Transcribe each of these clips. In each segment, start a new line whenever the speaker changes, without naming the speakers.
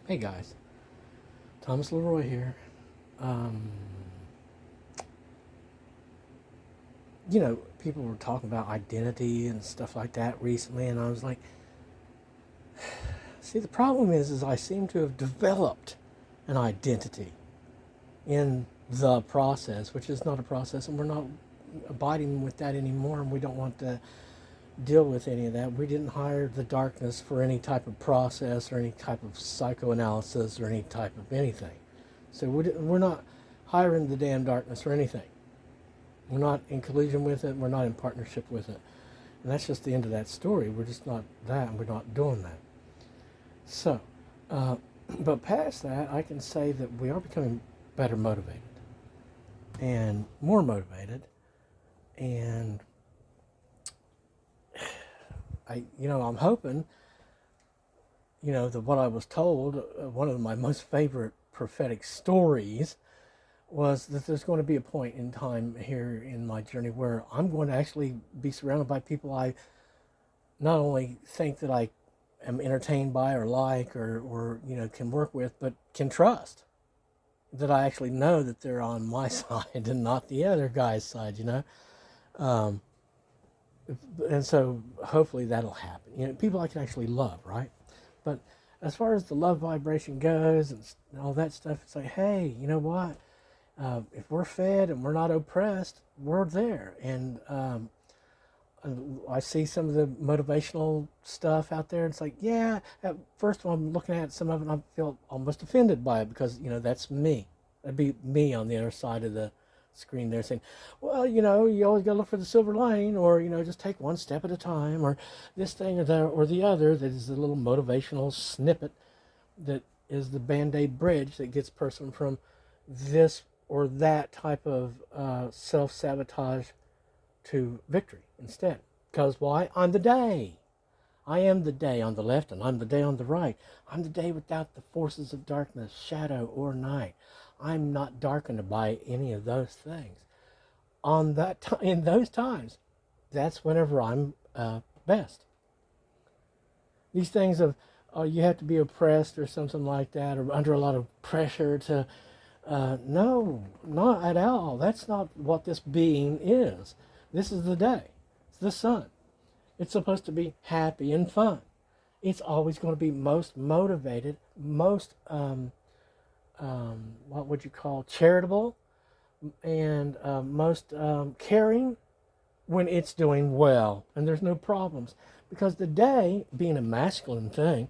Hey guys, Thomas Leroy here. Um, People were talking about identity and stuff like that recently, and I was like, see, the problem is I seem to have developed an identity in the process, which is not a process, and we're not abiding with that anymore, and we don't want to deal with any of that. We didn't hire the darkness for any type of process or any type of psychoanalysis or any type of anything. So we're not hiring the damn darkness for anything. We're not in collusion with it. We're not in partnership with it. And that's just the end of that story. We're just not that, and we're not doing that. So, uh, but past that, I can say that we are becoming better motivated and more motivated. And I'm hoping, that what I was told, one of my most favorite prophetic stories was that there's going to be a point in time here in my journey where I'm going to actually be surrounded by people I not only think that I am entertained by or like or can work with, but can trust. That I actually know that they're on my side and not the other guy's side. Um, and so hopefully that'll happen. People I can actually love, right? But as far as the love vibration goes and all that stuff, it's like, hey, you know what? If we're fed and we're not oppressed, we're there. And I see some of the motivational stuff out there. And it's like, yeah, at first when I'm looking at some of it, I feel almost offended by it because, that's me. That'd be me on the other side of the screen there saying, well, you always got to look for the silver lining or, just take one step at a time or this thing or the other. That is the little motivational snippet that is the Band-Aid bridge that gets a person from this or that type of self-sabotage to victory instead. Because why? I'm the day. I am the day on the left and I'm the day on the right. I'm the day without the forces of darkness, shadow, or night. I'm not darkened by any of those things. In those times, that's whenever I'm best. These things of you have to be oppressed or something like that, or under a lot of pressure to no, not at all. That's not what this being is. This is the day. It's the sun. It's supposed to be happy and fun. It's always going to be most motivated, most, what would you call, charitable, and most caring when it's doing well and there's no problems. Because the day, being a masculine thing,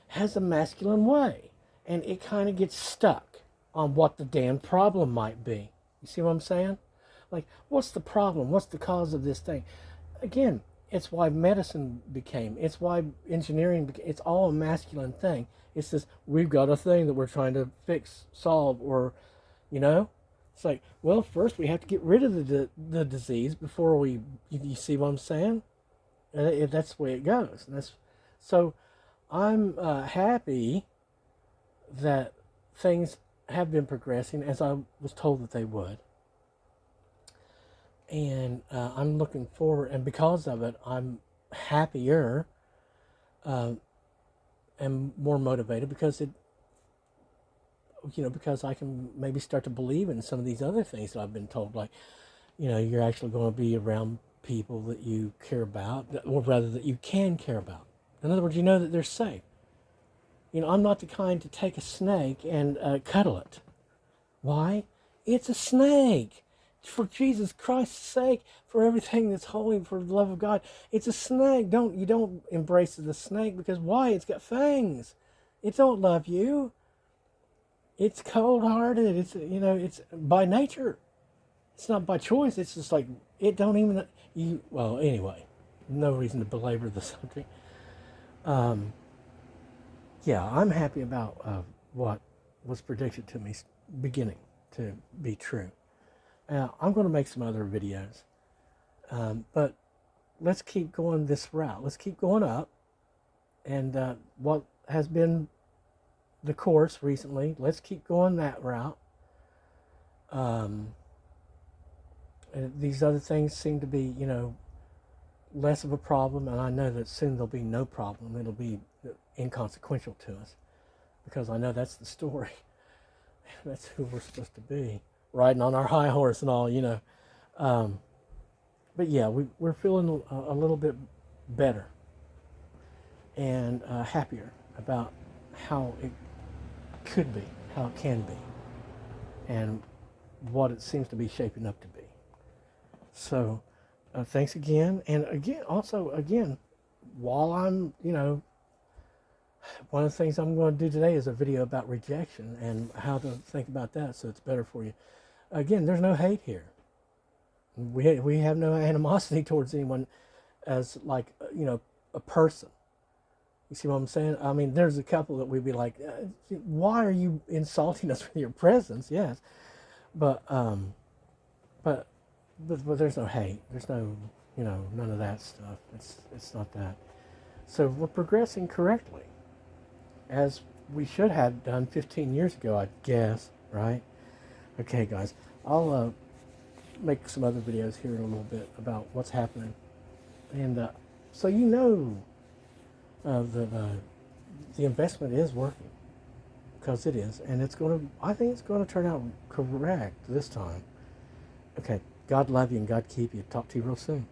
has a masculine way. And it kind of gets stuck on what the damn problem might be. You see what I'm saying? Like, what's the problem? What's the cause of this thing? Again, it's why medicine became, it's why engineering became, it's all a masculine thing. It's this, we've got a thing that we're trying to fix, solve, or, you know? It's like, well, first we have to get rid of the disease before you see what I'm saying? And that's the way it goes. And so I'm happy that things have been progressing as I was told that they would. And I'm looking forward, and because of it, I'm happier uh, and more motivated because I can maybe start to believe in some of these other things that I've been told, like, you're actually going to be around people that you care about, or rather that you can care about. In other words, you know that they're safe. I'm not the kind to take a snake and cuddle it. Why? It's a snake. For Jesus Christ's sake, for everything that's holy, for the love of God, it's a snake. You don't embrace the snake because why? It's got fangs. It don't love you. It's cold-hearted. It's by nature. It's not by choice. It's just like it don't even you. Well, anyway, no reason to belabor the subject. Um, yeah, I'm happy about what was predicted to me beginning to be true. I'm going to make some other videos, but let's keep going this route. Let's keep going up, and what has been the course recently, let's keep going that route. Um, and these other things seem to be, less of a problem, and I know that soon there'll be no problem. It'll be inconsequential to us. because I know that's the story. That's who we're supposed to be, riding on our high horse and all, you know. Um, but yeah, we're feeling a little bit better and happier about how it could be, how it can be, and what it seems to be shaping up to be. So, thanks again, and again, also again, while I'm, you know, one of the things I'm going to do today is a video about rejection and how to think about that so it's better for you. Again, there's no hate here. We have no animosity towards anyone as like, you know, a person. You see what I'm saying? I mean, there's a couple that we'd be like, why are you insulting us with your presence? Yes. But, but, but there's no hate. There's no, you know, none of that stuff. It's not that. So we're progressing correctly, as we should have done 15 years ago, I guess, right? Okay, guys, I'll make some other videos here in a little bit about what's happening. And so you know the investment is working, because it is. And it's going to, I think it's going to turn out correct this time. Okay, God love you and God keep you. Talk to you real soon.